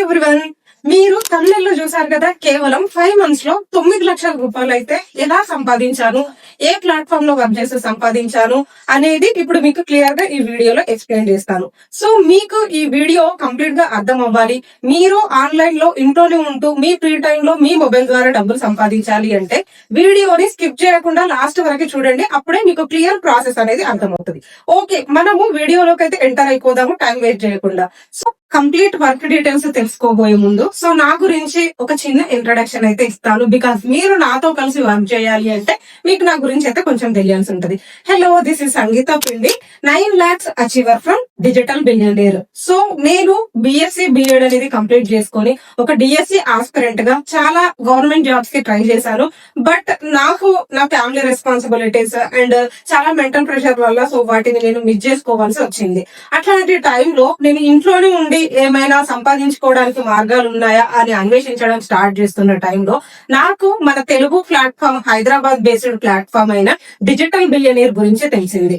Everyone, మీరు తమిళలో చూసారు కదా, కేవలం 5 months లో 9 లక్షల రూపాయలు అయితే ఎలా సంపాదించాను, ఏ ప్లాట్ఫామ్ లో వర్క్ చేసి సంపాదించాను అనేది ఇప్పుడు మీకు క్లియర్ గా ఈ వీడియోలో ఎక్స్ప్లెయిన్ చేస్తాను. సో మీకు ఈ వీడియో కంప్లీట్ గా అర్థం అవ్వాలి, మీరు ఆన్లైన్ లో ఇంట్లోనే ఉంటూ మీ ఫ్రీ టైం లో మీ మొబైల్ ద్వారా డబ్బులు సంపాదించాలి అంటే వీడియోని స్కిప్ చేయకుండా లాస్ట్ వరకు చూడండి. అప్పుడే మీకు క్లియర్ ప్రాసెస్ అనేది అర్థమవుతుంది. ఓకే, మనము వీడియోలోకి అయితే ఎంటర్ అయిపోదాము టైం వేస్ట్ చేయకుండా. సో కంప్లీట్ వర్క్ డీటెయిల్స్ తెలుసుకోబోయే ముందు నా గురించి ఒక చిన్న ఇంట్రడక్షన్ అయితే ఇస్తాను. బికాస్ మీరు నాతో కలిసి వర్క్ చేయాలి అంటే మీకు నా గురించి అయితే కొంచెం తెలియాల్సి ఉంటది. హలో, దిస్ ఇస్ సంగీత పిండి, 9 lakhs achiever from digital billionaire. So నేను బిఎస్సి బిఎడ్ అనేది కంప్లీట్ చేసుకొని ఒక డిఎస్సి ఆస్పిరెంట్ గా చాలా గవర్నమెంట్ జాబ్స్ కి ట్రై చేశాను. బట్ నాకు నా ఫ్యామిలీ రెస్పాన్సిబిలిటీస్ అండ్ చాలా మెంటల్ ప్రెషర్ వల్ల సో వాటిని నేను మిస్ చేసుకోవాల్సి వచ్చింది. అట్లాంటి టైంలో నేను ఇంట్లోనే ఉండి ఏమైనా సంపాదించుకోవడానికి మార్గాలు ఉన్నాయా అని అన్వేషించడం స్టార్ట్ చేస్తున్న టైంలో నాకు మన Telugu platform, Hyderabad based platform అయిన డిజిటల్ బిలియనీర్ గురించి తెలిసింది.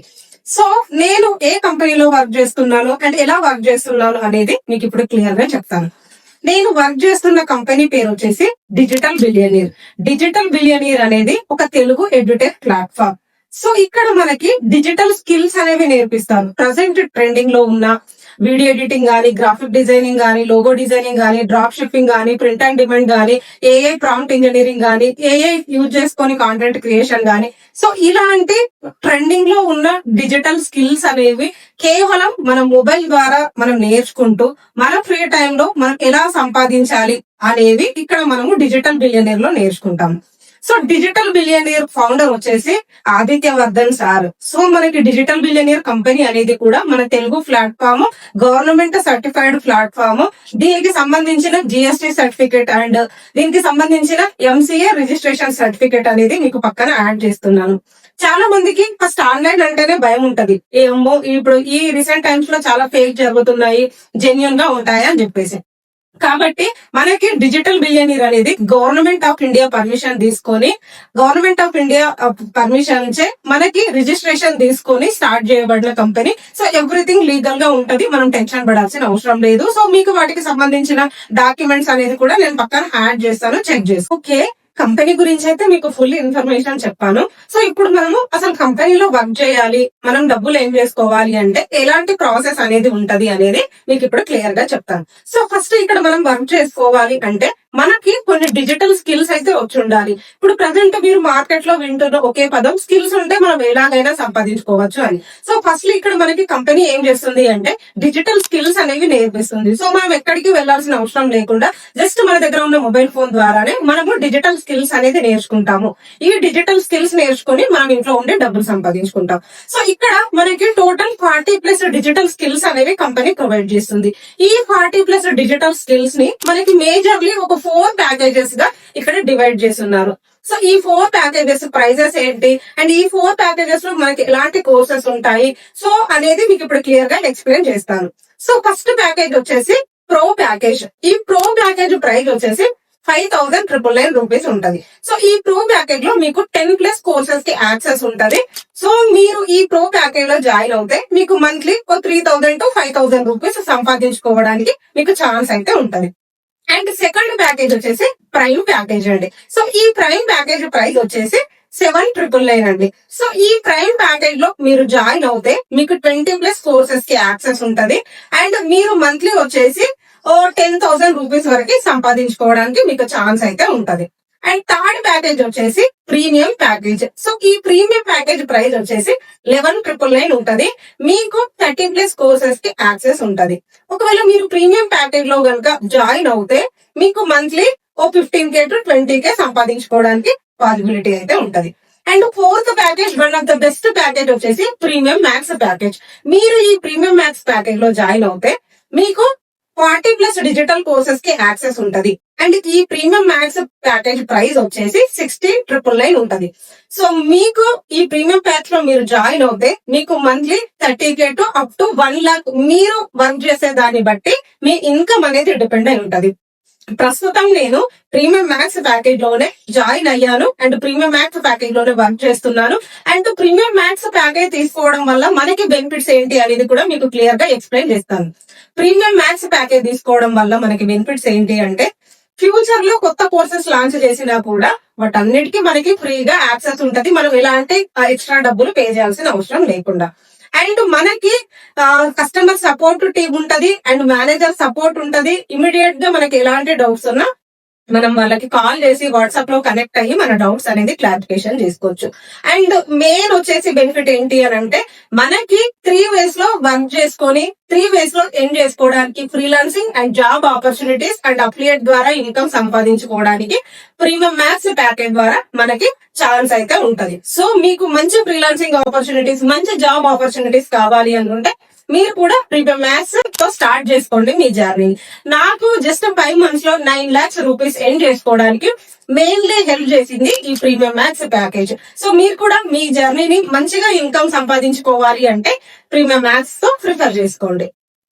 సో నేను ఏ కంపెనీలో వర్క్ చేస్తున్నాను అండ్ ఎలా వర్క్ చేస్తున్నాను అనేది మీకు ఇప్పుడు క్లియర్ గా చెప్తాను. నేను వర్క్ చేస్తున్న కంపెనీ పేరు వచ్చేసి డిజిటల్ బిలియనీర్. డిజిటల్ బిలియనీర్ అనేది ఒక తెలుగు ఎడ్యుటెక్ ప్లాట్ఫామ్. సో ఇక్కడ మనకి డిజిటల్ స్కిల్స్ అనేవి నేర్పిస్తారు. ప్రజెంట్ ట్రెండింగ్ లో ఉన్న వీడియో ఎడిటింగ్ గానీ, గ్రాఫిక్ డిజైనింగ్ గానీ, లోగో డిజైనింగ్ గానీ, డ్రాప్ షిప్పింగ్ గానీ, ప్రింట్ అండ్ డిమాండ్ గానీ, ఏఐ ప్రాంప్ట్ ఇంజనీరింగ్ గానీ, ఏఐ యూజ్ చేసుకొని కాంటెంట్ క్రియేషన్ గానీ, సో ఇలాంటి ట్రెండింగ్ లో ఉన్న డిజిటల్ స్కిల్స్ అనేవి కేవలం మన మొబైల్ ద్వారా మనం నేర్చుకుంటూ మన ఫ్రీ టైంలో మనం ఎలా సంపాదించాలి అనేవి ఇక్కడ మనము డిజిటల్ బిలియనీర్ లో నేర్చుకుంటాం. సో డిజిటల్ బిలియనీర్ ఫౌండర్ వచ్చేసి ఆదిత్యవర్ధన్ సార్. సో మనకి డిజిటల్ బిలియనీర్ కంపెనీ అనేది కూడా మన Telugu platform, government certified platform. దీనికి సంబంధించిన జిఎస్టి సర్టిఫికేట్ అండ్ దీనికి సంబంధించిన ఎంసీఏ రిజిస్ట్రేషన్ సర్టిఫికేట్ అనేది మీకు పక్కన యాడ్ చేస్తున్నాను. చాలా మందికి ఫస్ట్ ఆన్లైన్ అంటేనే భయం ఉంటది. ఏమో ఇప్పుడు ఈ రీసెంట్ టైమ్స్ లో చాలా ఫేక్ జరుగుతున్నాయి, జెన్యున్ గా ఉంటాయి అని చెప్పేసి. కాబట్టి మనకి డిజిటల్ బిలియనీర్ అనేది గవర్నమెంట్ ఆఫ్ ఇండియా పర్మిషన్ తీసుకొని, గవర్నమెంట్ ఆఫ్ ఇండియా పర్మిషన్ నుంచే మనకి రిజిస్ట్రేషన్ తీసుకొని స్టార్ట్ చేయబడిన కంపెనీ. సో ఎవ్రీథింగ్ లీగల్ గా ఉంటది, మనం టెన్షన్ పడాల్సిన అవసరం లేదు. సో మీకు వాటికి సంబంధించిన డాక్యుమెంట్స్ అనేది కూడా నేను పక్కన యాడ్ చేస్తాను, చెక్ చేస్తాను. ఓకే, కంపెనీ గురించి అయితే మీకు ఫుల్ ఇన్ఫర్మేషన్ చెప్పాను. సో ఇప్పుడు మనము అసలు కంపెనీలో వర్క్ చేయాలి, మనం డబ్బులు ఏం చేసుకోవాలి అంటే ఎలాంటి ప్రాసెస్ అనేది ఉంటది అనేది మీకు ఇప్పుడు క్లియర్ గా చెప్తాను. సో ఫస్ట్ ఇక్కడ మనం వర్క్ చేసుకోవాలి అంటే మనకి కొన్ని డిజిటల్ స్కిల్స్ అయితే వచ్చి ఉండాలి. ఇప్పుడు ప్రజెంట్ మీరు మార్కెట్ లో వింటున్న ఒకే పదం స్కిల్స్ ఉంటే మనం ఎలాగైనా సంపాదించుకోవచ్చు అని. సో ఫస్ట్ ఇక్కడ మనకి కంపెనీ ఏం చేస్తుంది అంటే డిజిటల్ స్కిల్స్ అనేవి నేర్పిస్తుంది. సో మనం ఎక్కడికి వెళ్లాల్సిన అవసరం లేకుండా జస్ట్ మన దగ్గర ఉన్న మొబైల్ ఫోన్ ద్వారానే మనము డిజిటల్ స్కిల్స్ అనేది నేర్చుకుంటాము. ఈ డిజిటల్ స్కిల్స్ నేర్చుకుని మనం ఇంట్లో ఉండి డబ్బులు సంపాదించుకుంటాం. సో ఇక్కడ మనకి టోటల్ 40+ డిజిటల్ స్కిల్స్ అనేవి కంపెనీ ప్రొవైడ్ చేస్తుంది. ఈ 40+ డిజిటల్ స్కిల్స్ ని మనకి మేజర్లీ ఒక 4 ప్యాకేజెస్ గా ఇక్కడ డివైడ్ చేస్తున్నారు. సో ఈ 4 ప్యాకేజెస్ ప్రైజెస్ ఏంటి అండ్ ఈ 4 ప్యాకేజెస్ లో మనకి ఎలాంటి కోర్సెస్ ఉంటాయి సో అనేది మీకు ఇప్పుడు క్లియర్ గా ఎక్స్ప్లెయిన్ చేస్తాను. సో ఫస్ట్ ప్యాకేజ్ వచ్చేసి ప్రో ప్యాకేజ్. ఈ ప్రో ప్యాకేజ్ ప్రైస్ వచ్చేసి 5,999 రూపీస్ ఉంటది. సో ఈ ప్రో ప్యాకేజ్ లో మీకు 10+ కోర్సెస్ కి యాక్సెస్ ఉంటది. సో మీరు ఈ ప్రో ప్యాకేజ్ లో జాయిన్ అవుతే మీకు మంత్లీ 3,000 to 5,000 రూపీస్ సంపాదించుకోవడానికి మీకు ఛాన్స్ అయితే ఉంటది. అండ్ సెకండ్ ప్యాకేజ్ వచ్చేసి ప్రైమ్ ప్యాకేజ్ అండి. సో ఈ ప్రైమ్ ప్యాకేజ్ ప్రైస్ వచ్చేసి 7,999 అండి. సో ఈ ప్రైమ్ ప్యాకేజ్ లో మీరు జాయిన్ అవుతే మీకు 20+ కోర్సెస్ కి యాక్సెస్ ఉంటది. అండ్ మీరు మంత్లీ వచ్చేసి 10,000 రూపీస్ వరకు సంపాదించుకోవడానికి మీకు ఛాన్స్ అయితే ఉంటది. అండ్ థర్డ్ ప్యాకేజ్ వచ్చేసి ప్రీమియం ప్యాకేజ్. సో ఈ ప్రీమియం ప్యాకేజ్ ప్రైస్ వచ్చేసి 11,999 ఉంటది. మీకు 30+ కోర్సెస్ కి యాక్సెస్ ఉంటది. ఒకవేళ మీరు ప్రీమియం ప్యాకేజ్ లో కనుక జాయిన్ అవుతే మీకు మంత్లీ 15K to 20K సంపాదించుకోవడానికి పాసిబిలిటీ అయితే ఉంటది. And fourth package, one of the best package వచ్చేసి ప్రీమియం మ్యాక్స్ ప్యాకేజ్. మీరు ఈ ప్రీమియం మ్యాక్స్ ప్యాకేజ్ లో జాయిన్ అవుతే మీకు 40+ డిజిటల్ కోర్సెస్ కి యాక్సెస్ ఉంటది. అండ్ ఈ ప్రీమియం మ్యాక్స్ ప్యాకేజ్ ప్రైస్ వచ్చేసి 16,999 ఉంటది. సో మీకు ఈ ప్రీమియం ప్యాకేజ్ లో మీరు జాయిన్ అవుతే మీకు monthly 30K to up to 1 lakh మీరు వర్క్ చేసే దాన్ని బట్టి మీ ఇన్కమ్ అనేది డిపెండ్ అయి ఉంటది. ప్రస్తుతం నేను ప్రీమియం మ్యాక్స్ ప్యాకేజ్ లోనే జాయిన్ అయ్యాను అండ్ ప్రీమియం మ్యాక్స్ ప్యాకేజ్ లోనే వర్క్ చేస్తున్నాను. అండ్ ప్రీమియం మ్యాక్స్ ప్యాకేజ్ తీసుకోవడం వల్ల మనకి బెనిఫిట్స్ ఏంటి అనేది కూడా మీకు క్లియర్ గా ఎక్స్ప్లెయిన్ చేస్తాను. ప్రీమియం మ్యాక్స్ ప్యాకేజ్ తీసుకోవడం వల్ల మనకి బెనిఫిట్స్ ఏంటి అంటే, ఫ్యూచర్ లో కొత్త కోర్సెస్ లాంచ్ చేసినా కూడా వాటన్నిటికీ మనకి ఫ్రీగా యాక్సెస్ ఉంటది. మనం ఎలాంటి ఎక్స్ట్రా డబ్బులు పే చేయాల్సిన అవసరం లేకుండా. అండ్ మనకి కస్టమర్ సపోర్ట్ టీమ్ ఉంటది అండ్ మేనేజర్ సపోర్ట్ ఉంటది. ఇమీడియట్ గా మనకి ఎలాంటి డౌట్స్ ఉన్నా మనం వాళ్ళకి కాల్ చేసి వాట్సాప్ లో కనెక్ట్ అయ్యి మన డౌట్స్ అనేది క్లారిఫికేషన్ చేసుకోవచ్చు. అండ్ మెయిన్ వచ్చేసి బెనిఫిట్ ఏంటి అని అంటే, మనకి 3 ways లో వర్క్ చేసుకొని 3 ways లో ఎండ్ చేసుకోవడానికి freelancing and job opportunities and affiliate ద్వారా ఇన్కమ్ సంపాదించుకోవడానికి ప్రీమియం మ్యాక్స్ ప్యాకేజ్ ద్వారా మనకి ఛాన్స్ అయితే ఉంటది. సో మీకు మంచి ఫ్రీలాన్సింగ్ ఆపర్చునిటీస్, మంచి జాబ్ ఆపర్చునిటీస్ కావాలి అనుకుంటే మీరు కూడా ప్రీమియం మ్యాక్స్ తో స్టార్ట్ చేసుకోండి మీ జర్నీ. నాకు జస్ట్ 5 months లో 9 lakhs రూపీస్ ఎండ్ చేసుకోవడానికి మెయిన్లీ హెల్ప్ చేసింది ఈ ప్రీమియం మ్యాక్స్ ప్యాకేజ్. సో మీరు కూడా మీ జర్నీని మంచిగా ఇన్కమ్ సంపాదించుకోవాలి అంటే ప్రీమియం మ్యాక్స్ తో ప్రిఫర్ చేసుకోండి.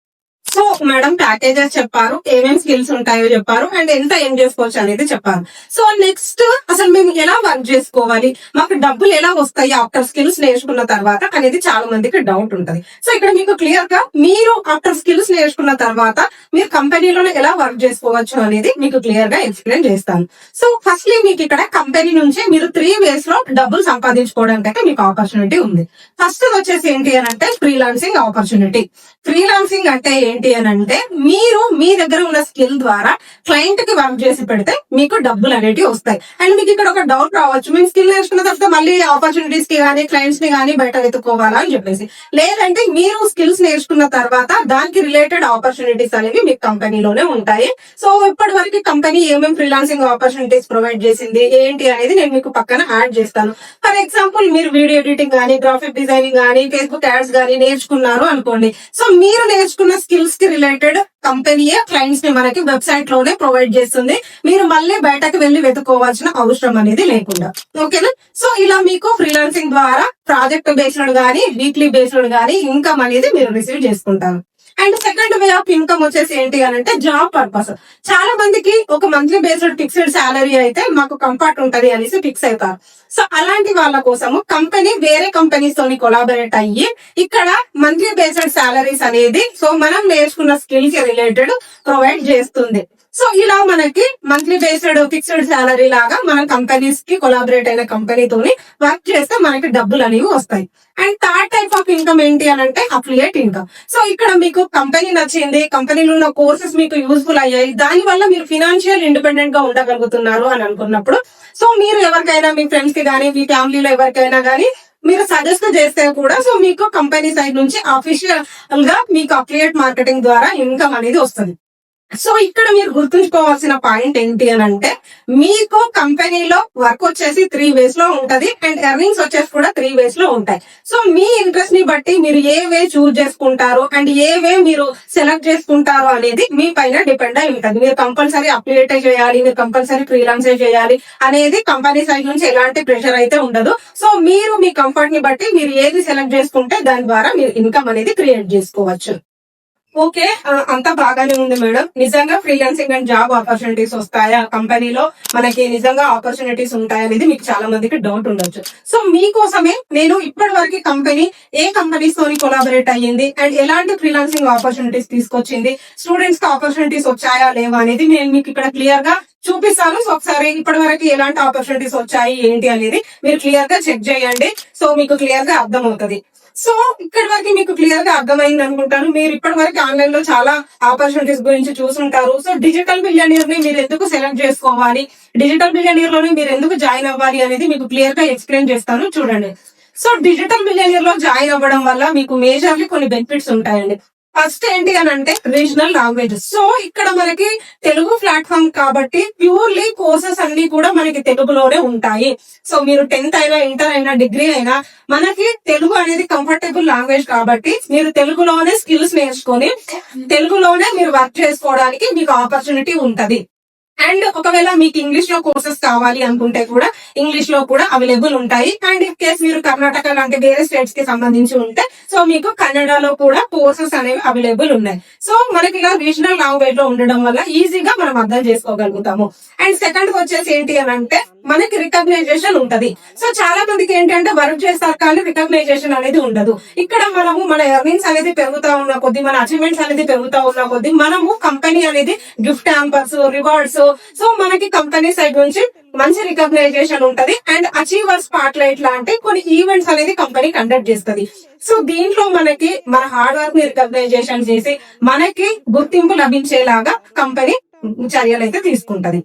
సో మేడం ప్యాకేజెస్ చెప్పారు, ఏమేమి స్కిల్స్ ఉంటాయో చెప్పారు అండ్ ఎంత ఏం చేసుకోవచ్చు అనేది చెప్పారు. సో నెక్స్ట్ అసలు మేము ఎలా వర్క్ చేసుకోవాలి, మాకు డబ్బులు ఎలా వస్తాయి ఆఫ్టర్ స్కిల్స్ నేర్చుకున్న తర్వాత అనేది చాలా మందికి డౌట్ ఉంటది. సో ఇక్కడ మీకు క్లియర్ గా మీరు ఆఫ్టర్ స్కిల్స్ నేర్చుకున్న తర్వాత మీరు కంపెనీలోనే ఎలా వర్క్ చేసుకోవచ్చు అనేది మీకు క్లియర్ గా ఎక్స్ప్లెయిన్ చేస్తాను. సో ఫస్ట్లీ మీకు ఇక్కడ కంపెనీ నుంచి మీరు 3 ways లో డబ్బులు సంపాదించుకోవడానికి అయితే మీకు ఆపర్చునిటీ ఉంది. ఫస్ట్ వచ్చేసి ఏంటి అని అంటే ఫ్రీలాన్సింగ్ ఆపర్చునిటీ. ఫ్రీలాన్సింగ్ అంటే ఏంటి అని అంటే, మీరు మీ దగ్గర ఉన్న స్కిల్ ద్వారా క్లయింట్ కి వర్క్ చేసి పెడితే మీకు డబ్బులు అనేటివి వస్తాయి. అండ్ మీకు ఇక్కడ ఒక డౌట్ రావచ్చు, మేము స్కిల్ నేర్చుకున్న తర్వాత మళ్ళీ ఆపర్చునిటీస్ కి కానీ క్లయింట్స్ ని కానీ బయట వెతుక్కోవాలా అని చెప్పేసి. లేదంటే మీరు స్కిల్స్ నేర్చుకున్న తర్వాత దానికి రిలేటెడ్ ఆపర్చునిటీస్ అనేవి మీకు కంపెనీలోనే ఉంటాయి. సో ఇప్పటి వరకు కంపెనీ ఏమేమి ఫ్రీలాన్సింగ్ ఆపర్చునిటీస్ ప్రొవైడ్ చేసింది ఏంటి అనేది నేను మీకు పక్కన యాడ్ చేస్తాను. ఫర్ ఎగ్జాంపుల్ మీరు వీడియో ఎడిటింగ్ కానీ, గ్రాఫిక్ డిజైనింగ్ కానీ, ఫేస్బుక్ యాడ్స్ కానీ నేర్చుకున్నారు అనుకోండి. సో మీరు నేర్చుకున్న స్కిల్స్ కి రిలేటెడ్ కంపెనీయే క్లయింట్స్ ని మనకి వెబ్సైట్ లోనే ప్రొవైడ్ చేస్తుంది. మీరు మళ్ళీ బయటకు వెళ్లి వెతుక్కోవాల్సిన అవసరం అనేది లేకుండా. ఓకేనా? సో ఇలా మీకు ఫ్రీలాన్సింగ్ ద్వారా ప్రాజెక్ట్ బేస్డ్ గానీ, వీక్లీ బేస్డ్ గానీ ఇన్కమ్ అనేది మీరు రిసీవ్ చేసుకుంటారు. And second way of income వచ్చేసి ఏంటి అని అంటే జాబ్ పర్పస్. చాలా మందికి ఒక మంత్లీ బేస్డ్ ఫిక్స్డ్ సాలరీ అయితే మాకు కంఫర్ట్ ఉంటది అనేసి ఫిక్స్ అవుతారు. సో అలాంటి వాళ్ళ కోసము కంపెనీ వేరే కంపెనీస్ తోని కొలాబరేట్ అయ్యి ఇక్కడ మంత్లీ బేస్డ్ సాలరీస్ అనేది సో మనం నేర్చుకున్న స్కిల్ కి రిలేటెడ్ ప్రొవైడ్ చేస్తుంది. సో ఇలా మనకి మంత్లీ బేస్డ్ ఫిక్స్డ్ సాలరీ లాగా మన కంపెనీస్ కి కొలాబరేట్ అయిన కంపెనీతోని వర్క్ చేస్తే మనకి డబ్బులు అనేవి వస్తాయి. And third type of income ఏంటి అని అంటే అఫిలియేట్ ఇన్కమ్. సో ఇక్కడ మీకు కంపెనీ నచ్చింది, కంపెనీలో ఉన్న కోర్సెస్ మీకు యూస్ఫుల్ అయ్యాయి, దాని వల్ల మీరు ఫినాన్షియల్ ఇండిపెండెంట్ గా ఉండగలుగుతున్నారు అని అనుకున్నప్పుడు సో మీరు ఎవరికైనా మీ ఫ్రెండ్స్ కి కానీ మీ ఫ్యామిలీలో ఎవరికైనా కానీ మీరు సజెస్ట్ చేస్తే కూడా సో మీకు కంపెనీ సైడ్ నుంచి అఫీషియల్ గా మీకు అఫిలియేట్ మార్కెటింగ్ ద్వారా ఇన్కమ్ అనేది వస్తుంది. సో ఇక్కడ మీరు గుర్తుంచుకోవాల్సిన పాయింట్ ఏంటి అని అంటే, మీకు కంపెనీలో వర్క్ వచ్చేసి 3 ways లో ఉంటది అండ్ ఎర్నింగ్స్ వచ్చేసి కూడా 3 ways లో ఉంటాయి. సో మీ ఇంట్రెస్ట్ ని బట్టి మీరు ఏ వే చూస్ చేసుకుంటారు అండ్ ఏ వే మీరు సెలెక్ట్ చేసుకుంటారు అనేది మీ పైన డిపెండ్ అయి ఉంటది. మీరు కంపల్సరీ అప్డేట్ చేయాలి, మీరు కంపల్సరీ ఫ్రీలాన్స్ చేయాలి అనేది కంపెనీ సైడ్ నుంచి ఎలాంటి ప్రెషర్ అయితే ఉండదు. సో మీరు మీ కంఫర్ట్ ని బట్టి మీరు ఏది సెలెక్ట్ చేసుకుంటే దాని ద్వారా మీరు ఇన్కమ్ అనేది క్రియేట్ చేసుకోవచ్చు. ఓకే, అంతా బాగానే ఉంది మేడం. నిజంగా ఫ్రీలాన్సింగ్ అండ్ జాబ్ ఆపర్చునిటీస్ వస్తాయా కంపెనీలో, మనకి నిజంగా ఆపర్చునిటీస్ ఉంటాయనేది మీకు చాలా మందికి డౌట్ ఉండొచ్చు. సో మీకోసమే నేను ఇప్పటి వరకు కంపెనీ ఏ కంపెనీస్ తోని కొలాబరేట్ అయ్యింది అండ్ ఎలాంటి ఫ్రీలాన్సింగ్ ఆపర్చునిటీస్ తీసుకొచ్చింది, స్టూడెంట్స్ కి ఆపర్చునిటీస్ వచ్చాయా లేవా అనేది నేను మీకు ఇక్కడ క్లియర్ గా చూపిస్తాను. సో ఒకసారి ఇప్పటి వరకు ఎలాంటి ఆపర్చునిటీస్ వచ్చాయి ఏంటి అనేది మీరు క్లియర్ గా చెక్ చేయండి. సో మీకు క్లియర్ గా అర్థం అవుతుంది. సో ఇక్కడి వరకు మీకు క్లియర్ గా అర్థమైంది అనుకుంటాను. మీరు ఇప్పటి వరకు ఆన్లైన్ లో చాలా ఆపర్చునిటీస్ గురించి చూసుంటారు. సో డిజిటల్ మిలియనీర్ ని మీరు ఎందుకు సెలెక్ట్ చేసుకోవాలి, డిజిటల్ మిలియనీర్ లోని మీరు ఎందుకు జాయిన్ అవ్వాలి అనేది మీకు క్లియర్ గా ఎక్స్ప్లెయిన్ చేస్తాను. చూడండి. సో డిజిటల్ మిలియనీర్ లో జాయిన్ అవ్వడం వల్ల మీకు మేజర్లీ కొన్ని బెనిఫిట్స్ ఉంటాయండి. ఫస్ట్ ఏంటి అని అంటే రీజనల్ లాంగ్వేజెస్. సో ఇక్కడ మనకి తెలుగు ప్లాట్ఫామ్ కాబట్టి ప్యూర్లీ కోర్సెస్ అన్ని కూడా మనకి తెలుగులోనే ఉంటాయి. సో మీరు 10th అయినా, ఇంటర్ అయినా, డిగ్రీ అయినా మనకి తెలుగు అనేది కంఫర్టబుల్ లాంగ్వేజ్ కాబట్టి మీరు తెలుగులోనే స్కిల్స్ నేర్చుకొని తెలుగులోనే మీరు వర్క్ చేసుకోవడానికి మీకు ఆపర్చునిటీ ఉంటది. అండ్ ఒకవేళ మీకు ఇంగ్లీష్ లో కోర్సెస్ కావాలి అనుకుంటే కూడా ఇంగ్లీష్ లో కూడా అవైలబుల్ ఉంటాయి. అండ్ ఇన్ కేస్ మీరు కర్ణాటక లాంటి వేరే స్టేట్స్ కి సంబంధించి ఉంటే సో మీకు కన్నడలో కూడా కోర్సెస్ అనేవి అవైలబుల్ ఉన్నాయి. సో మనకి ఇలా రీజనల్ లాంగ్వేజ్ లో ఉండడం వల్ల ఈజీగా మనం అర్థం చేసుకోగలుగుతాము. అండ్ సెకండ్ వచ్చేసి ఏంటి అని అంటే మనకి రికగ్నైజేషన్ ఉంటది. సో చాలా మందికి ఏంటంటే వర్క్ చేస్తారు కానీ రికగ్నైజేషన్ అనేది ఉండదు. ఇక్కడ మనము మన ఎర్నింగ్స్ అనేది పెరుగుతా ఉన్న కొద్ది, మన అచీవ్మెంట్స్ అనేది పెరుగుతా ఉన్న కొద్ది మనము కంపెనీ అనేది గిఫ్ట్ హ్యాంపర్స్, రివార్డ్స్, సో మనకి కంపెనీ సైడ్ నుంచి మంచి రికగ్నైజేషన్ ఉంటది. అండ్ అచీవర్ స్పాట్ లైట్ లాంటి కొన్ని ఈవెంట్స్ అనేది కంపెనీ కండక్ట్ చేస్తుంది. సో దీంట్లో మనకి మన హార్డ్ వర్క్ ని రికగ్నైజేషన్ చేసి మనకి గుర్తింపు లభించేలాగా కంపెనీ చర్యలు అయితే తీసుకుంటది.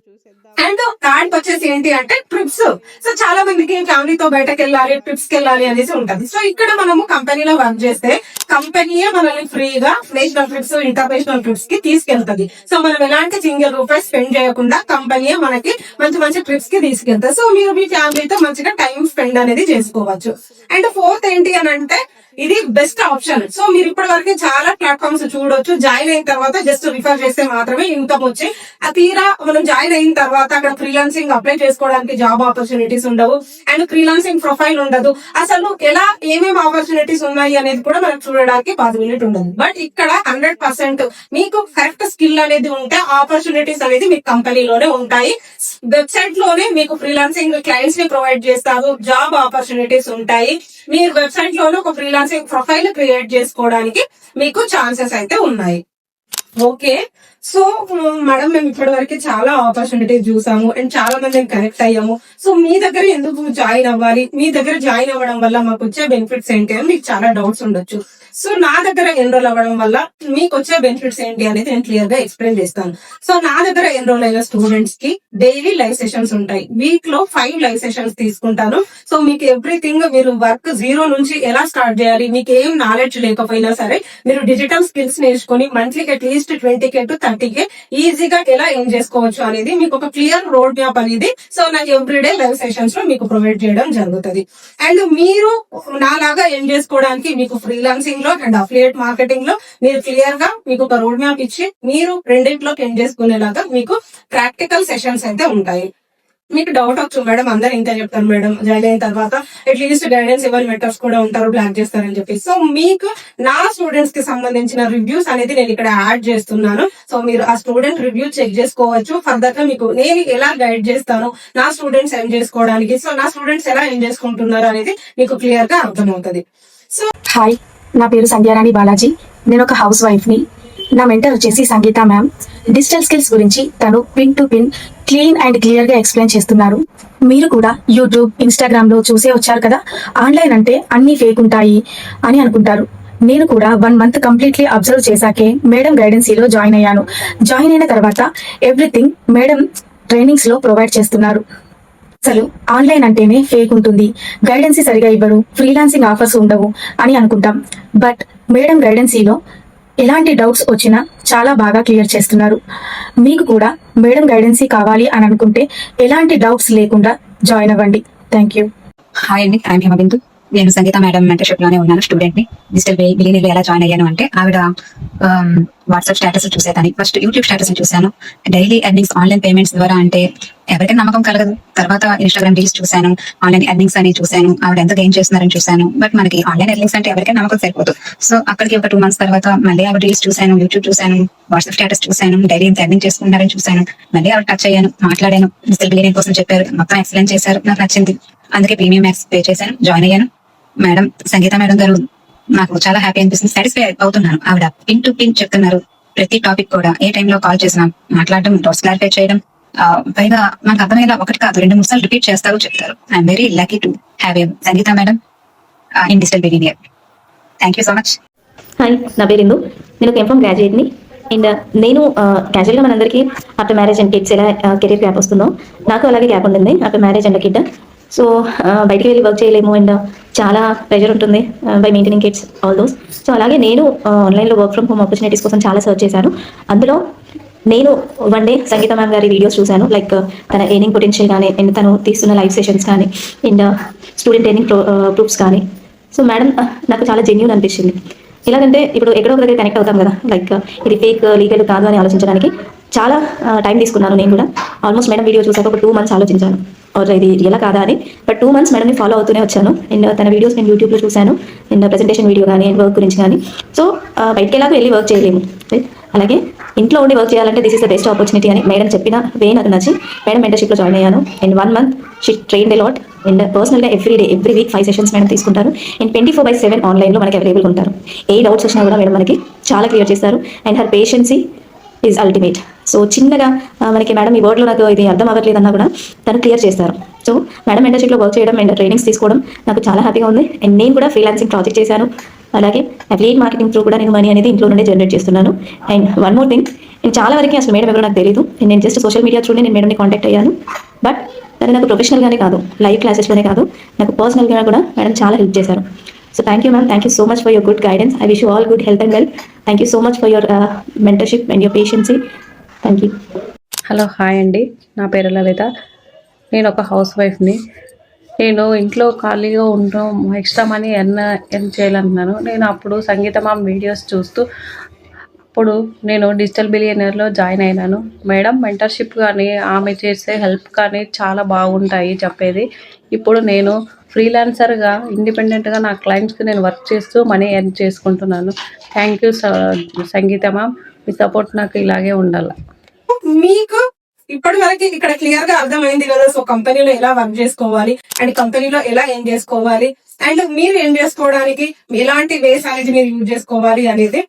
అండ్ థర్డ్ వచ్చేసి ఏంటి అంటే ట్రిప్స్. సో చాలా మందికి ఫ్యామిలీతో బయటకు వెళ్ళాలి, ట్రిప్స్ కి వెళ్ళాలి అనేసి ఉంటది. సో ఇక్కడ మనము కంపెనీలో వర్క్ చేస్తే కంపెనీయే మనల్ని ఫ్రీగా నేషనల్ ట్రిప్స్, ఇంటర్నేషనల్ ట్రిప్స్ కి తీసుకెళ్తది. సో మనం ఎలాంటి సింగిల్ రూపాయి స్పెండ్ చేయకుండా కంపెనీయే మనకి మంచి మంచి ట్రిప్స్ కి తీసుకెళ్తారు. సో మీరు మీ ఫ్యామిలీతో మంచిగా టైం స్పెండ్ అనేది చేసుకోవచ్చు. అండ్ ఫోర్త్ ఏంటి అని అంటే ఇది బెస్ట్ ఆప్షన్. సో మీరు ఇప్పటి వరకు చాలా ప్లాట్ఫామ్స్ చూడొచ్చు. జాయిన్ అయిన తర్వాత జస్ట్ రిఫర్ చేస్తే మాత్రమే ఇన్కమ్ వచ్చి ఆ తీరా మనం జాయిన్ అయిన తర్వాత అక్కడ ఫ్రీలాన్సింగ్ అప్లై చేసుకోవడానికి జాబ్ ఆపర్చునిటీస్ ఉండవు. అండ్ ఫ్రీలాన్సింగ్ ప్రొఫైల్ ఉండదు. అసలు ఎలా ఏమేమి ఆపర్చునిటీస్ ఉన్నాయి అనేది కూడా మనకు చూడడానికి పాసిబిలిటీ ఉండదు. బట్ ఇక్కడ 100% మీకు కరెక్ట్ స్కిల్ అనేది ఉంటే ఆపర్చునిటీస్ అనేది మీకు కంపెనీలోనే ఉంటాయి. వెబ్సైట్ లోనే మీకు ఫ్రీలాన్సింగ్ క్లయింట్స్ ని ప్రొవైడ్ చేస్తారు. జాబ్ ఆపర్చునిటీస్ ఉంటాయి. మీరు వెబ్సైట్ లోనే ఒక ఫ్రీలాన్సింగ్ ప్రొఫైల్ క్రియేట్ చేసుకోవడానికి మీకు ఛాన్సెస్ అయితే ఉన్నాయి. ఓకే, సో మేడం మేము ఇప్పటి వరకు చాలా ఆపర్చునిటీస్ చూసాము అండ్ చాలా మందిని కనెక్ట్ అయ్యాము. సో మీ దగ్గర ఎందుకు జాయిన్ అవ్వాలి, మీ దగ్గర జాయిన్ అవ్వడం వల్ల మాకు వచ్చే బెనిఫిట్స్ ఏంటి అని మీకు చాలా డౌట్స్ ఉండొచ్చు. సో నా దగ్గర ఎన్రోల్ అవ్వడం వల్ల మీకు వచ్చే బెనిఫిట్స్ ఏంటి అనేది నేను క్లియర్ గా ఎక్స్ప్లెయిన్ చేస్తాను. సో నా దగ్గర ఎన్రోల్ అయిన స్టూడెంట్స్ కి డైలీ లైవ్ సెషన్స్ ఉంటాయి. వీక్ లో 5 లైవ్ సెషన్స్ తీసుకుంటాను. సో మీకు ఎవ్రీథింగ్, మీరు వర్క్ జీరో నుంచి ఎలా స్టార్ట్ చేయాలి, మీకు ఏం నాలెడ్జ్ లేకపోయినా సరే మీరు డిజిటల్ స్కిల్స్ నేర్చుకుని మంత్లీకి అట్లీస్ట్ 20K to 30K ఈజీగా ఎలా ఏం చేసుకోవచ్చు అనేది మీకు ఒక క్లియర్ రోడ్ మ్యాప్ అనేది సో నా ఎవ్రీడే లైవ్ సెషన్స్ లో మీకు ప్రొవైడ్ చేయడం జరుగుతుంది. అండ్ మీరు నాలాగా ఏం చేసుకోవడానికి మీకు ఫ్రీలాన్సింగ్ లో అండ్ అఫిలియేట్ మార్కెటింగ్ లో మీరు క్లియర్ గా మీకు ఒక రోడ్ మ్యాప్ ఇచ్చి మీరు రెండింటిలోకి ఏం చేసుకునేలాగా మీకు ప్రాక్టికల్ సెషన్స్ అయితే ఉంటాయి. మీకు డౌట్ వచ్చు మేడం అందరు ఇంత చెప్తారు మేడం, జాయిన్ అయిన తర్వాత అట్లీస్ట్ గైడెన్స్ ఎవరు మెంటర్స్ కూడా ఉంటారు, ప్లాన్ చేస్తారని చెప్పి. సో మీకు నా స్టూడెంట్స్ కి సంబంధించిన రివ్యూస్ అనేది నేను ఇక్కడ యాడ్ చేస్తున్నాను. సో మీరు ఆ స్టూడెంట్ రివ్యూ చెక్ చేసుకోవచ్చు. ఫర్దర్ గా మీకు నేను ఎలా గైడ్ చేస్తాను నా స్టూడెంట్స్ ఏం చేసుకోవడానికి, సో నా స్టూడెంట్స్ ఎలా ఏం చేసుకుంటున్నారు అనేది మీకు క్లియర్ గా అర్థమవుతుంది. సో హాయ్, నా పేరు సంధ్యారాణి బాలాజీ. నేను ఒక హౌస్ వైఫ్ ని. నా మెంటర్ వచ్చేసి సంగీత మ్యామ్. డిజిటల్ స్కిల్స్ గురించి తను pin to pin clean and clear గా ఎక్స్ప్లెయిన్ చేస్తున్నారు. మీరు కూడా యూట్యూబ్, ఇన్స్టాగ్రామ్ లో చూసే వచ్చారు కదా, ఆన్లైన్ అంటే అన్ని ఫేక్ ఉంటాయి అని అనుకుంటారు. నేను కూడా 1 month కంప్లీట్లీ అబ్జర్వ్ చేశాకే మేడం గైడెన్సీలో జాయిన్ అయ్యాను. జాయిన్ అయిన తర్వాత ఎవ్రీథింగ్ మేడం ట్రైనింగ్స్ లో ప్రొవైడ్ చేస్తున్నారు. అసలు ఆన్లైన్ అంటేనే ఫేక్ ఉంటుంది, గైడెన్సీ సరిగా ఇవ్వరు, ఫ్రీలాన్సింగ్ ఆఫర్స్ ఉండవు అని అనుకుంటాం. బట్ మేడం గైడెన్సీలో ఎలాంటి డౌట్స్ వచ్చినా చాలా బాగా క్లియర్ చేస్తున్నారు. మీకు కూడా మేడం గైడెన్సీ కావాలి అని అనుకుంటే ఎలాంటి డౌట్స్ లేకుండా జాయిన్ అవ్వండి. Thank you. హాయ్ అండి, ఐఎమ్ హిమబిందు. నేను సంగీత మేడం మెంటర్షిప్ లోనే ఉన్నాను. స్టూడెంట్ ని. డిజిటల్ బిలియనీర్ ఎలా జాయిన్ అయ్యాను అంటే ఆవిడ వాట్సాప్ స్టేటస్ చూసేదాన్ని. ఫస్ట్ యూట్యూబ్ స్టేటస్ చూశాను. డైలీ ఎర్నింగ్స్ ఆన్లైన్ పేమెంట్స్ ద్వారా అంటే ఎవరికైనా నమ్మకం కలగదు. తర్వాత ఇన్స్టాగ్రామ్ రీల్స్ చూశాను, ఆన్లైన్ ఎర్నింగ్స్ అని చూశాను, ఆవిడ ఎంత గెయిన్ చేస్తున్నారని చూశాను. బట్ మనకి ఆన్లైన్ ఎర్నింగ్స్ అంటే ఎవరికైనా నమ్మకం సరిపోదు. సో అక్కడికి ఒక 2 months తర్వాత మళ్ళీ ఆవిడ రీల్స్ చూశాను, యూట్యూబ్ చూశాను, వాట్సాప్ స్టేటస్ చూశాను, డైలీ ఎంత ఎర్నింగ్ చేసుకుంటున్నారని చూశాను. మళ్ళీ ఆవిడ టచ్ అయ్యాను, మాట్లాడాను, డిజిటల్ బిలియనీర్ కోసం చెప్పారు, మొత్తం ఎక్స్ప్లెయిన్ చేశారు, నాకు నచ్చింది. అందుకే ప్రీమియం మ్యాక్స్ పే చేశాను, జాయిన్ అయ్యాను. మేడం సంగీత మేడం గారు నాకు చాలా హ్యాపీ అనిపిస్తుంది, సాటిస్ఫై అవుతున్నాను. ఆవిడ పిన్ టు పిన్ చెప్తున్నారు. ప్రతి టాపిక్ కూడా ఏ టైంలో కాల్ చేసినా మాట్లాడడం, డౌట్స్ క్లారిఫై చేయడం, పైగా మనకు అర్థమయ్యేలా 1 కాదు 2-3 సార్లు రిపీట్ చేస్తారు, చెప్తారు. I'm very lucky to have a Sangeetha madam in digital billionaire. Thank you so much. Hi, నా పేరు ఇందు. నేను ఒక ఎంఫామ్ గ్రాడ్యుయేట్ని. అండ్ నేను క్యాజువల్గా మనందరికీ ఆఫ్టర్ మ్యారేజ్ అండ్ కిడ్స్ ఎలా కెరీర్ గ్యాప్ వస్తుందో నాకు అలాగే గ్యాప్ ఉంటుంది after marriage and kid. So బయటికి వెళ్ళి వర్క్ చేయలేము అండ్ చాలా ప్రెషర్ ఉంటుంది by maintaining kids all those. So అలాగే నేను ఆన్లైన్లో వర్క్ ఫ్రమ్ హోమ్ ఆపర్చునిటీస్ కోసం చాలా సర్చ్ చేశాను. అందులో నేను వన్ డే సంగీత మ్యామ్ గారి వీడియోస్ చూశాను. లైక్ తన ఎర్నింగ్ పొటెన్షియల్ కానీ అండ్ తను తీస్తున్న లైవ్ సెషన్స్ కానీ అండ్ స్టూడెంట్ ఎర్నింగ్ ప్రూఫ్స్ కానీ. సో మేడం నాకు చాలా జెన్యూన్ అనిపించింది. ఎలాగంటే ఇప్పుడు ఎక్కడో ఒక దగ్గర కనెక్ట్ అవుతాం కదా, లైక్ ఇది ఫేక్ లీగల్ కాదు అని ఆలోచించడానికి. చాలా టైం తీసుకున్నాను నేను కూడా. ఆల్మోస్ట్ మేడం వీడియో చూసాక ఒక 2 months ఆలోచించాను ఇది రియలా కాదా అని. బట్ 2 months మేడంని ఫాలో అవుతూనే వచ్చాను. అండ్ తన వీడియోస్ నేను యూట్యూబ్లో చూశాను. అండ్ ప్రెజెంటేషన్ వీడియో కానీ వర్క్ గురించి కానీ. సో బయటికి ఎలాగో వెళ్ళి వర్క్ చేయలేము, అలాగే ఇంట్లో ఉండి వర్క్ చేయాలంటే this is the best opportunity అని మేడం చెప్పిన వే నాకు నచ్చి మేడం మెంటర్షిప్లో జాయిన్ అయ్యాను. And 1 month she train lot. And పర్సనల్గా ఎవ్రీ వీక్ 5 sessions మేడం తీసుకుంటారు. అండ్ 24/7 ఆన్లైన్లో మనకి అవైలబుల్గా ఉంటారు. ఏ డౌట్స్ వచ్చినా కూడా మేడం మనకి చాలా క్లియర్ చేస్తారు. And her patience is ultimate. So చిన్నగా మనకి మేడం ఈ వర్డ్లో నాకు ఇది అర్థం అవ్వట్లేదు అన్నా కూడా తను క్లియర్ చేస్తారు. సో మేడం మెంటర్షిప్లో వర్క్ చేయడం అండ్ ట్రైనింగ్స్ తీసుకోవడం నాకు చాలా హ్యాపీగా ఉంది. అండ్ నేను కూడా ఫ్రీలాన్సింగ్ ప్రాజెక్ట్ చేశాను. అలాగే అఫిలియేట్ మార్కెటింగ్ త్రూ కూడా నేను మనీ అనేది ఇంట్లో నుండి జనరేట్ చేస్తున్నాను. అండ్ వన్ మోర్ థింగ్, నేను చాలా వరకు అసలు మేడం ఎవరో నాకు తెలియదు. నేను జస్ట్ సోషల్ మీడియా త్రూనే నేను మేడంని కాంటాక్ట్ అయ్యాను. బట్ తను నాకు ప్రొఫెషనల్గానే కాదు, లైవ్ క్లాసెస్లోనే కాదు, నాకు పర్సనల్గా కూడా మేడం చాలా హెల్ప్ చేశారు. So thank you ma'am, thank you so much for your good guidance. I wish you all good health and well. Thank you so much for your mentorship and your patience. Thank you. Hello, hi అండి. నా పేరు లలిత. నేను ఒక house వైఫ్ని. నేను ఇంట్లో ఖాళీగా ఉండడం, ఎక్స్ట్రా మనీ ఎర్న్ చేయాలనుకున్నాను. నేను అప్పుడు సంగీత మ్యామ్ వీడియోస్ చూస్తూ అప్పుడు నేను డిజిటల్ బిలియనర్లో జాయిన్ అయినాను. మేడం మెంటర్షిప్ కానీ ఆమె చేసే హెల్ప్ కానీ చాలా బాగుంటాయి చెప్పేది. ఇప్పుడు నేను ఫ్రీలాన్సర్గా ఇండిపెండెంట్గా నా క్లయింట్స్కి నేను వర్క్ చేస్తూ మనీ ఎర్న్ చేసుకుంటున్నాను. Thank you Sangeetha ma'am. మీ సపోర్ట్ నాకు ఇలాగే ఉండాలి. మీకు ఇప్పటి వరకు ఇక్కడ క్లియర్ గా అర్థమైంది కదా. సో కంపెనీలో ఎలా వర్క్ చేసుకోవాలి అండ్ కంపెనీలో ఎలా ఏం చేసుకోవాలి అండ్ మీరు ఏం చేసుకోవడానికి ఎలాంటి వేస్ అనేది మీరు యూజ్ చేసుకోవాలి అనేది.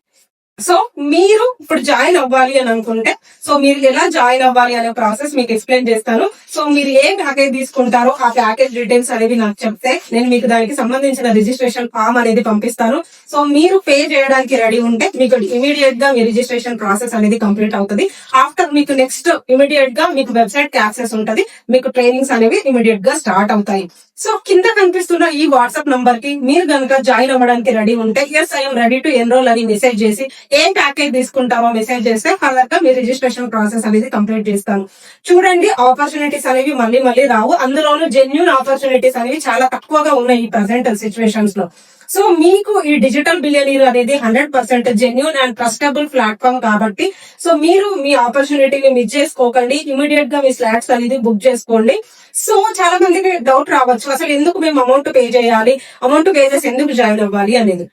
సో మీరు ఇప్పుడు జాయిన్ అవ్వాలి అని అనుకుంటే సో మీరు ఎలా జాయిన్ అవ్వాలి అనే ప్రాసెస్ మీకు ఎక్స్ప్లెయిన్ చేస్తాను. సో మీరు ఏ ప్యాకేజ్ తీసుకుంటారో ఆ ప్యాకేజ్ డీటెయిల్స్ అనేవి నాకు చెప్తే నేను మీకు దానికి సంబంధించిన రిజిస్ట్రేషన్ ఫామ్ అనేది పంపిస్తాను. సో మీరు పే చేయడానికి రెడీ ఉంటే మీకు ఇమీడియట్ గా మీ రిజిస్ట్రేషన్ ప్రాసెస్ అనేది కంప్లీట్ అవుతుంది. ఆఫ్టర్ మీకు నెక్స్ట్ ఇమీడియట్ గా మీకు వెబ్సైట్ కి యాక్సెస్ ఉంటుంది. మీకు ట్రైనింగ్స్ అనేవి ఇమీడియట్ గా స్టార్ట్ అవుతాయి. సో కింద కనిపిస్తున్న ఈ వాట్సాప్ నంబర్ కి మీరు కనుక జాయిన్ అవ్వడానికి రెడీ ఉంటే yes I'm ready to enroll అని మెసేజ్ చేసి ఏం ప్యాకేజ్ తీసుకుంటామో మెసేజ్ చేస్తే ఫర్దర్ గా మీ రిజిస్ట్రేషన్ ప్రాసెస్ అనేది కంప్లీట్ చేస్తాను. చూడండి, ఆపర్చునిటీస్ అనేవి మళ్ళీ మళ్ళీ రావు. అందులోనూ జెన్యూన్ ఆపర్చునిటీస్ అనేవి చాలా తక్కువగా ఉన్నాయి ఈ ప్రెసెంట్ సిచ్యువేషన్స్ లో. సో మీకు ఈ డిజిటల్ బిలియనీర్ అనేది 100% జెన్యూన్ అండ్ ట్రస్టబుల్ ప్లాట్ఫామ్ కాబట్టి సో మీరు మీ ఆపర్చునిటీని మిస్ చేసుకోకండి. ఇమీడియట్ గా మీ స్లాట్స్ అనేది బుక్ చేసుకోండి. సో చాలా మందికి డౌట్ రావచ్చు, అసలు ఎందుకు మేము అమౌంట్ పే చేయాలి, అమౌంట్ పే చేసి ఎందుకు జాయిన్ అవ్వాలి అనేది.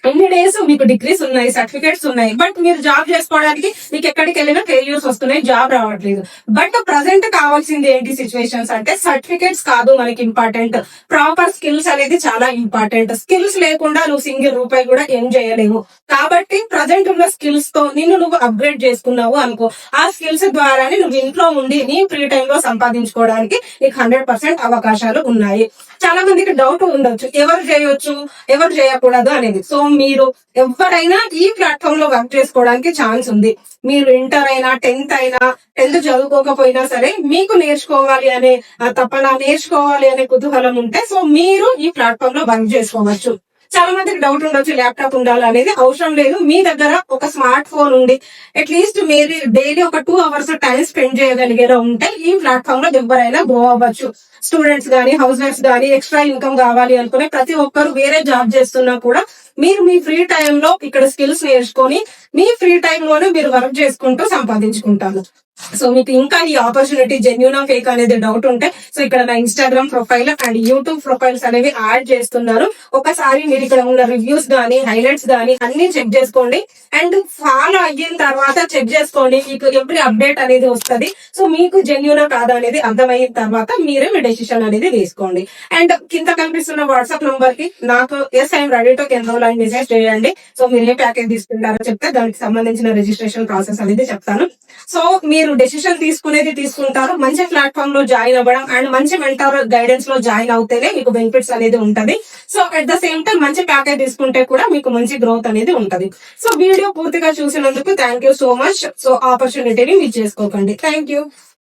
ఎన్ని డేస్ మీకు డిగ్రీస్ ఉన్నాయి, సర్టిఫికేట్స్ ఉన్నాయి, బట్ మీరు జాబ్ చేసుకోవడానికి మీకు ఎక్కడికి వెళ్ళినా ఫెయిల్యూర్స్ వస్తున్నాయి, జాబ్ రావట్లేదు. బట్ ప్రజెంట్ కావాల్సింది ఏంటి సిచ్యువేషన్స్ అంటే సర్టిఫికేట్స్ కాదు మనకి ఇంపార్టెంట్, ప్రాపర్ స్కిల్స్ అనేది చాలా ఇంపార్టెంట్. స్కిల్స్ లేకుండా నువ్వు సింగిల్ రూపాయి కూడా ఏం చేయలేవు. కాబట్టి ప్రజెంట్ ఉన్న స్కిల్స్ తో నువ్వు అప్గ్రేడ్ చేసుకున్నావు అనుకో, ఆ స్కిల్స్ ద్వారానే నువ్వు ఇంట్లో ఉండి నీ ఫ్రీ టైం లో సంపాదించుకోవడానికి నీకు 100% అవకాశాలు ఉన్నాయి. చాలా మందికి డౌట్ ఉండొచ్చు, ఎవరు చేయొచ్చు ఎవరు చేయకూడదు అనేది. సో మీరు ఎవరైనా ఈ ప్లాట్ఫామ్ లో వర్క్ చేసుకోవడానికి ఛాన్స్ ఉంది. మీరు ఇంటర్ అయినా 10th అయినా 10th చదువుకోకపోయినా సరే మీకు నేర్చుకోవాలి అనే తపన, నేర్చుకోవాలి అనే కుతూహలం ఉంటే సో మీరు ఈ ప్లాట్ఫామ్ లో వర్క్ చేసుకోవచ్చు. చాలా మందికి డౌట్ ఉండొచ్చు, ల్యాప్టాప్ ఉండాలి అనేది. అవసరం లేదు. మీ దగ్గర ఒక స్మార్ట్ ఫోన్ ఉండి అట్లీస్ట్ మీరు డైలీ ఒక 2 hours టైం స్పెండ్ చేయగలిగేలా ఉంటే ఈ ప్లాట్ఫామ్ లో ఎవరైనా గ్రో అవ్వచ్చు. స్టూడెంట్స్ గానీ, హౌస్ వైఫ్స్ గానీ, ఎక్స్ట్రా ఇన్కమ్ కావాలి అనుకునే ప్రతి ఒక్కరు వేరే జాబ్ చేస్తున్నా కూడా మీరు మీ ఫ్రీ టైం లో ఇక్కడ స్కిల్స్ నేర్చుకొని మీ ఫ్రీ టైం లోనే మీరు వర్క్ చేసుకుంటూ సంపాదించుకుంటారు. సో మీకు ఇంకా ఈ ఆపర్చునిటీ జెన్యూన్ ఫేక్ అనేది డౌట్ ఉంటే సో ఇక్కడ నా Instagram profile and YouTube profiles అనేవి యాడ్ చేస్తున్నారు. ఒకసారి మీరు ఇక్కడ ఉన్న రివ్యూస్ గానీ, హైలైట్స్ గానీ అన్ని చెక్ చేసుకోండి. అండ్ ఫాలో అయిన తర్వాత చెక్ చేసుకోండి, మీకు ఎవ్రీ అప్డేట్ అనేది వస్తుంది. సో మీకు జెన్యూనా కాదా అనేది అర్థమైన తర్వాత మీరే మీ డెసిషన్ అనేది తీసుకోండి. అండ్ కింద కనిపిస్తున్న వాట్సాప్ నంబర్ కి నాకు yes I'm ready to enroll అని మెసేజ్ చేయండి. సో మీరు ఏ ప్యాకేజ్ తీసుకుంటారో చెప్తే దానికి సంబంధించిన రిజిస్ట్రేషన్ ప్రాసెస్ అనేది చెప్తాను. సో మీరు డెసిషన్ తీసుకుంటారు. మంచి ప్లాట్ఫామ్ లో జాయిన్ అవ్వడం అండ్ మంచి మెంటర్ గైడెన్స్ లో జాయిన్ అవుతేనే మీకు బెనిఫిట్స్ అనేది ఉంటది. So at the same time మంచి ప్యాకేజ్ తీసుకుంటే కూడా మీకు మంచి గ్రోత్ అనేది ఉంటది. సో వీడియో పూర్తిగా చూసినందుకు thank you so much. So ఆపర్చునిటీని మిస్ చేసుకోకండి. Thank you.